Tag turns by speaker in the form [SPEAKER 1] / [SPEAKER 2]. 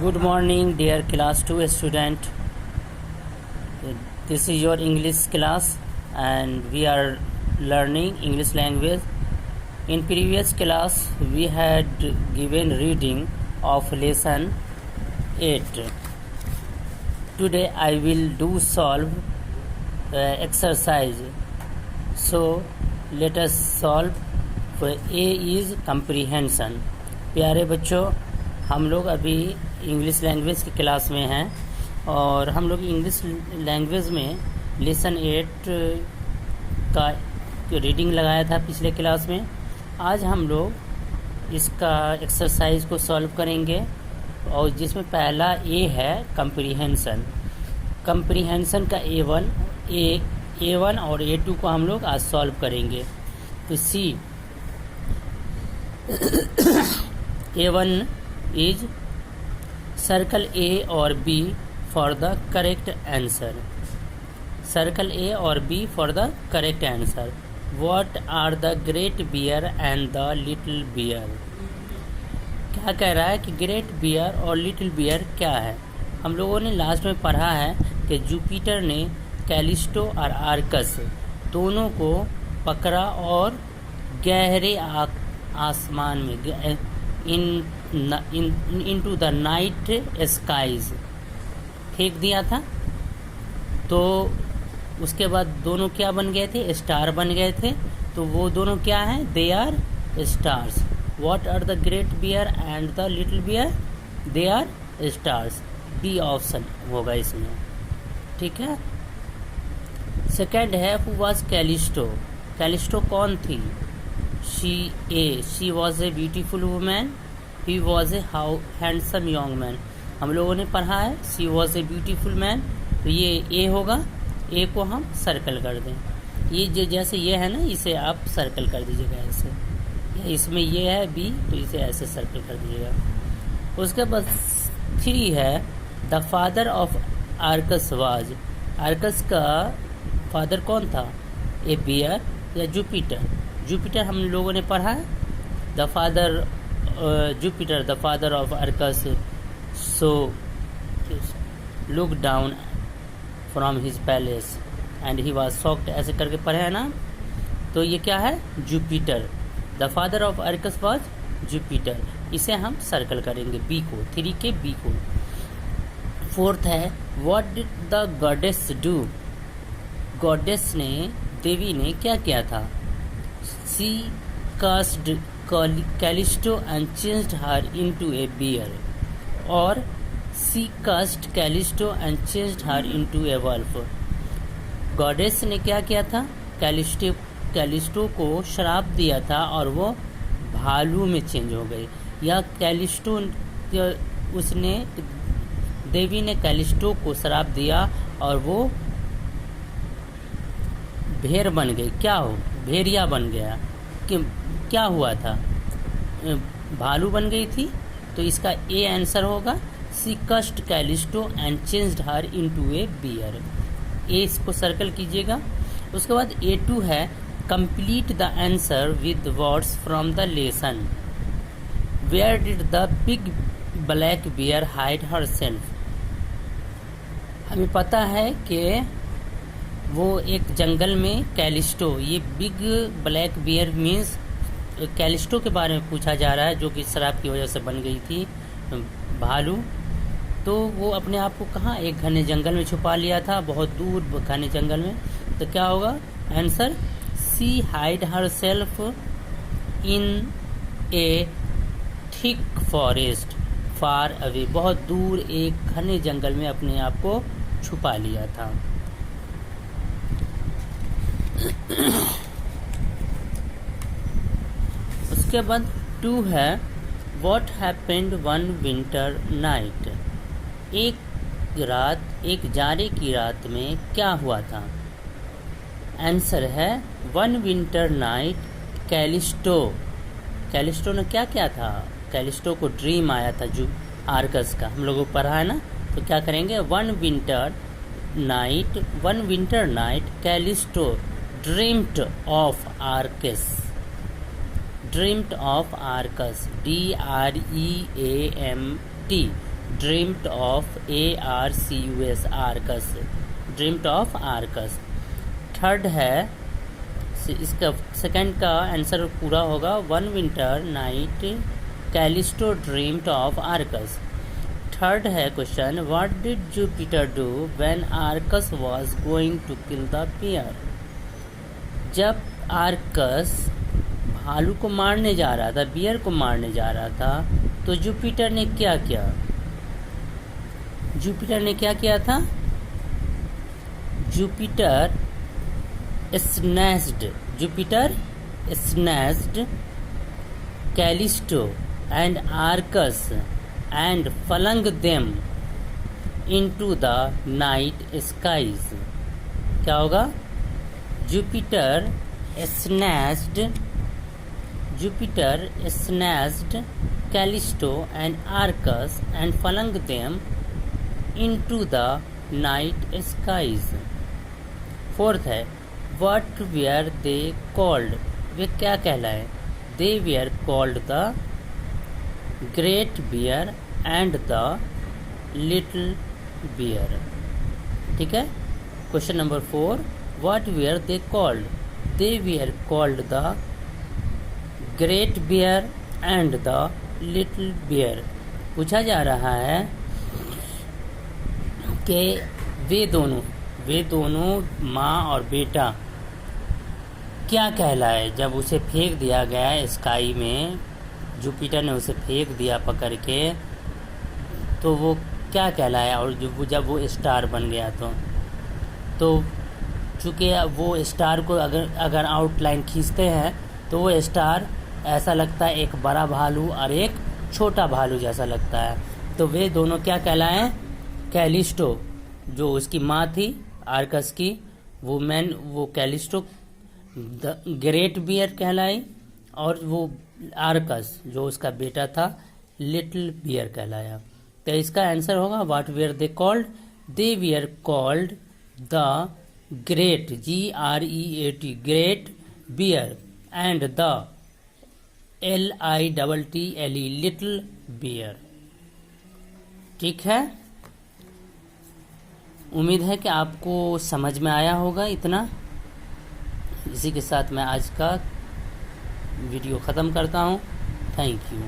[SPEAKER 1] Good morning, dear class 2 student. This is your English class and we are learning English language. In previous class, we had given reading of lesson 8. Today I will do solve exercise. So let us solve. For A is comprehension. प्यारे बच्चों, हम लोग अभी English language की class में हैं और हम लोग इंग्लिश लैंग्वेज में लेसन 8 का रीडिंग लगाया था पिछले क्लास में। आज हम लोग इसका एक्सरसाइज को सॉल्व करेंगे और जिसमें पहला ए है कंप्रीहेंशन। कंप्रीहेंशन का A1 और A2 को हम लोग आज सॉल्व करेंगे। तो सी A1 is circle A और B for the correct answer. Circle A और B for the correct answer. What are the great bear and the little bear? क्या कह रहा है कि ग्रेट बियर और लिटिल बियर क्या है। हम लोगों ने लास्ट में पढ़ा है कि जुपिटर ने कैलिस्टो और आर्कस दोनों को पकड़ा और गहरे आसमान में इनटू द नाइट स्काइज फेंक दिया था। तो उसके बाद दोनों क्या बन गए थे, स्टार बन गए थे। तो वो दोनों क्या हैं, they are stars. What are the great bear and the little bear, they are stars. B option होगा इसमें, ठीक है। सेकेंड है हु वाज कैलिस्टो। कैलिस्टो कौन थी। She was a beautiful women, he was a handsome young man. हम लोगों ने पढ़ा है she was a beautiful man, तो ये ए होगा। ए को हम सर्कल कर दें। ये जो जैसे ये है ना, इसे आप सर्कल कर दीजिएगा ऐसे। इसमें ये है बी, तो इसे ऐसे सर्कल कर दीजिएगा। उसके बाद 3 है the father of Arcus was. Arcus का फादर कौन था, ए बियर या जुपिटर। जुपिटर हम लोगों ने पढ़ा है। The father Jupiter the father of Arcus so look down from his palace and he was shocked, ऐसे करके पढ़े है ना। तो ये क्या है, Jupiter. The father of Arcus was Jupiter. इसे हम सर्कल करेंगे बी को, 3 के बी को। 4th है what did the goddess do. Goddess ने, देवी ने क्या किया था। She cast Callisto and changed her into a bear, और she cast Callisto and changed her into a wolf. Goddess ने क्या किया था, कैलिस्टो को श्राप दिया था और वो भालू में चेंज हो गई। या कैलिस्टो, उसने, देवी ने कैलिस्टो को श्राप दिया और वो भेड़ बन गई। क्या हो, भेड़िया बन गया। कि क्या हुआ था, भालू बन गई थी। तो इसका ए आंसर होगा she cursed Callisto and changed her into a bear. A इसको सर्कल कीजिएगा। उसके बाद A2 है complete the answer with words from the lesson. Where did the big black bear hide herself. हमें पता है कि वो एक जंगल में कैलिस्टो, ये big black beer means Callisto के बारे में पूछा जा रहा है, जो कि शराब की वजह से बन गई थी भालू। तो वो अपने आप को कहाँ, एक घने जंगल में छुपा लिया था, बहुत दूर घने जंगल में। तो क्या होगा answer, she hide herself in a thick forest far away. बहुत दूर एक घने जंगल में अपने आप को छुपा लिया था। उसके बाद 2 है what happened one winter night. एक जाड़े की रात में क्या हुआ था। आंसर है वन विंटर नाइट कैलिस्टो ने क्या किया था, कैलिस्टो को ड्रीम आया था जो आर्कस का, हम लोगों को पढ़ा है ना। तो क्या करेंगे, one winter night Callisto dreamed of Arcas. Dreamed of Arcas, DREAMT, dreamed of ARCUS Arcas, dreamed of Arcas. Third है, इसका सेकंड का आंसर पूरा होगा, one winter night Callisto dreamed of Arcas. Third है question, what did Jupiter do when Arcas was going to kill the bear. जब Arcas भालू को मारने जा रहा था, बियर को मारने जा रहा था, तो जुपिटर ने क्या किया? जुपिटर ने क्या किया था? Jupiter snatched Callisto and Arcus and flung them into the night skies। क्या होगा? Jupiter snatched Callisto and Arcus and flung them into the night skies। Fourth है, what were they called, वे क्या कहलाए? They were called the great bear and the little bear। ठीक है। Question number 4, what were they called? They were called the great bear and the little bear। पूछा जा रहा है कि वे दोनों माँ और बेटा क्या कहलाए जब उसे फेंक दिया गया स्काई में। जुपिटर ने उसे फेंक दिया पकड़ के, तो वो क्या कहलाया? और जब वो स्टार बन गया तो चूँकि वो स्टार को अगर आउटलाइन खींचते हैं तो वो स्टार ऐसा लगता है एक बड़ा भालू और एक छोटा भालू जैसा लगता है। तो वे दोनों क्या कहलाए? कैलिस्टो जो उसकी माँ थी आर्कस की, वो कैलिस्टो द ग्रेट बियर कहलाई, और वो आर्कस जो उसका बेटा था लिटिल बियर कहलाया। तो इसका आंसर होगा, what were they called? They were called the great GREAT great bear and the LITTLE little bear. ठीक है, उम्मीद है कि आपको समझ में आया होगा इतना। इसी के साथ मैं आज का वीडियो ख़त्म करता हूँ। Thank you.